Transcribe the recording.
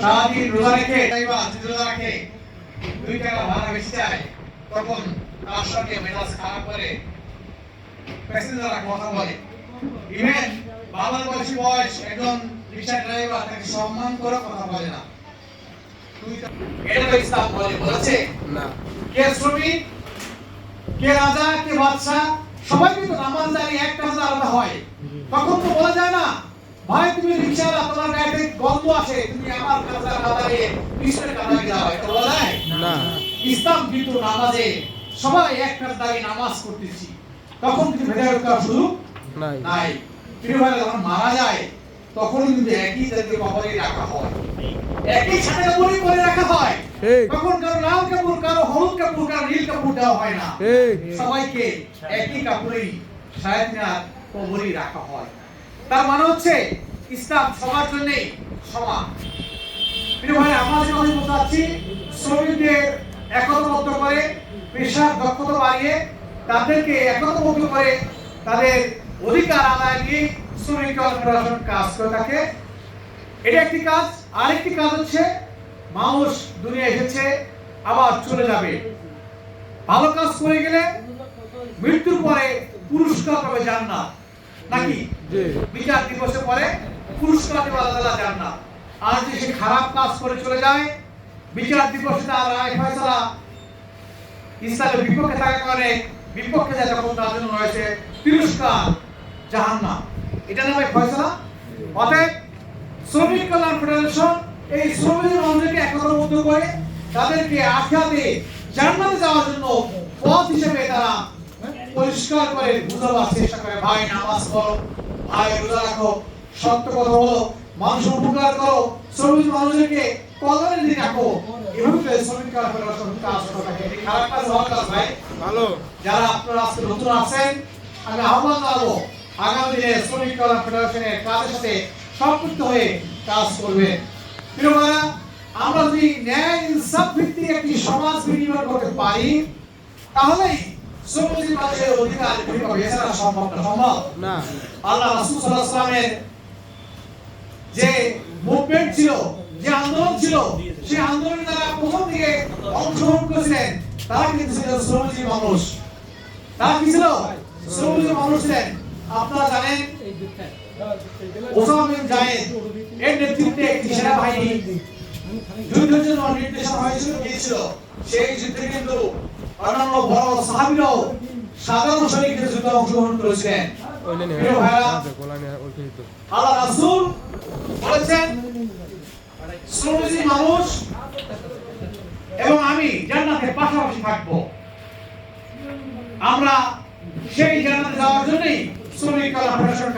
সারাদিন রোজা রেখে রোজা রাখে 2 টাকা ভাড়া বেশি চায়, তখন তার সঙ্গে মেজাজ খারাপ করে প্যাসেঞ্জাররা কথা বলে। ইভেন বাবার বয়স একজন রিক্সা ড্রাইভার তাকে সম্মান করে কথা বলে না। এটা তো ইসলাম বলেছে না। কে শ্রমিক, কে রাজা, কে বাদশা, সবাই কিন্তু নামাজদারি এক কাজে আলাদা হয়। তখন তো বলা যায় না ভাই তুমি রিকশাওয়ালা, তোমার গাড়িতে গন্ধ আসে, তুমি আমার কাছে দাঁড়িয়ে পিছনে কাটায় যাও, এটা বলা যায় না। ইসলাম কিন্তু নামাজে সবাই এক কাজ দাঁড়িয়ে নামাজ করতেছি, তখন কিন্তু ভেদাভেদ করার সুযোগ নাই। প্রিয় ভাই, যখন মারা যায় তখন কিন্তু একই জাতীয় কবরে রাখা হয়, একই সাথে কবরে করে রাখা হয়। তখন কারো লাল কাপড়, কারো হলুদ কাপড়, কারো নীল কাপড় দেওয়া হয় না, সবাইকে একই কাপড়েই শায়াতিনার কবরে রাখা হয়। তার মানে হচ্ছে ইসলাম সবার জন্যই সমান। প্রিয় ভাই, আমরা যে কথা বলতে চাচ্ছি, শ্রমিকদের একতাবদ্ধ করে, পেশার দক্ষতা বাড়িয়ে তাদেরকে একতাবদ্ধ করে তাদের অধিকার আদায় নিয়ে শ্রমিক কল্যাণ কাজ করে থাকে। এটা একটি কাজ। আরেকটি কাজ হচ্ছে মানুষ দুনিয়া এসেছে আবার চলে যাবে, ভালো কাজ করে গেলে মৃত্যুর পরে পুরস্কার পাবে জান্নাত, নাকি বিচার দিবসের পরে পুরস্কার দেবে আল্লাহ জান্নাত। আর যে সে খারাপ কাজ করে চলে যায়, বিচার দিবসে তার রায় ফয়সালা ইসলামের বিপক্ষে থাকার কারণে বিপক্ষে যায়, তখন তার জন্য রয়েছে পুরস্কার জাহান্নাম। এটা নামে ফয়সালা। অতএব শ্রমিক কল্যাণ ফেডারেশন এই শ্রমিক মানুষকে একতাবদ্ধ করে তাদেরকে আখিরাতে জান্নাতে যাওয়ার জন্য পথ হিসেবে তারা পরিষ্কার করে বুঝাবার চেষ্টা করে। ভাই নামাজ পড়ো, ভাই রোজা রাখো, সত্য কথা বলো, মানুষের উপকার করো, শ্রমিক মানুষকে কল্যাণের দিকে রাখো। এভাবে শ্রমিক কল্যাণ ফেডারেশন কাজ করে থাকে। এই খারাপ কাজ হওয়ার কাজ ভাই ভালো। যারা আপনারা আজকে নতুন আছেন, আমি আহ্বান জানাবো আগামী দিনে শ্রমিক কল্যাণ ফেডারেশনের কাজের সাথে সম্পৃক্ত হয়ে কাজ করবেন। প্রিয় ভাইরা, আমরা যদি ন্যায় ইনসাফ ভিত্তিক একটি সমাজ বিনির্মাণ করতে পারি, তাহলেই শ্রমিক মানুষের অধিকার ফিরে পাবে। এছাড়া সম্ভব না। আল্লাহ রাসূল সাল্লাল্লাহু আলাইহি ওয়াসাল্লামের যে মুভমেন্ট ছিল, যে আন্দোলন ছিল, সেই আন্দোলনে তারা প্রথম দিকে অংশগ্রহণ করেছিলেন, তারা কিন্তু ছিল শ্রমিক মানুষ। তারা কি ছিল? শ্রমিক মানুষ ছিলেন। আপনারা জানেন ওসামা বিন যায়েদ এর নেতৃত্বে একটি সেনাবাহিনী যুদ্ধের জন্য নির্দেশনা হয়েছিল। সেই যুদ্ধে কিন্তু অন্যান্য বড় সাহাবীরাও সাধারণ সৈনিকদের যুদ্ধে অংশগ্রহণ করেছিলেন। আল্লাহ রাসূল বলেছেন শ্রমিক মানুষ এবং আমি জান্নাতে পাশাপাশি থাকবো। আমরা সেই জান্নাতে যাওয়ার জন্যই শ্রমিক কল্যাণ ফেডারেশন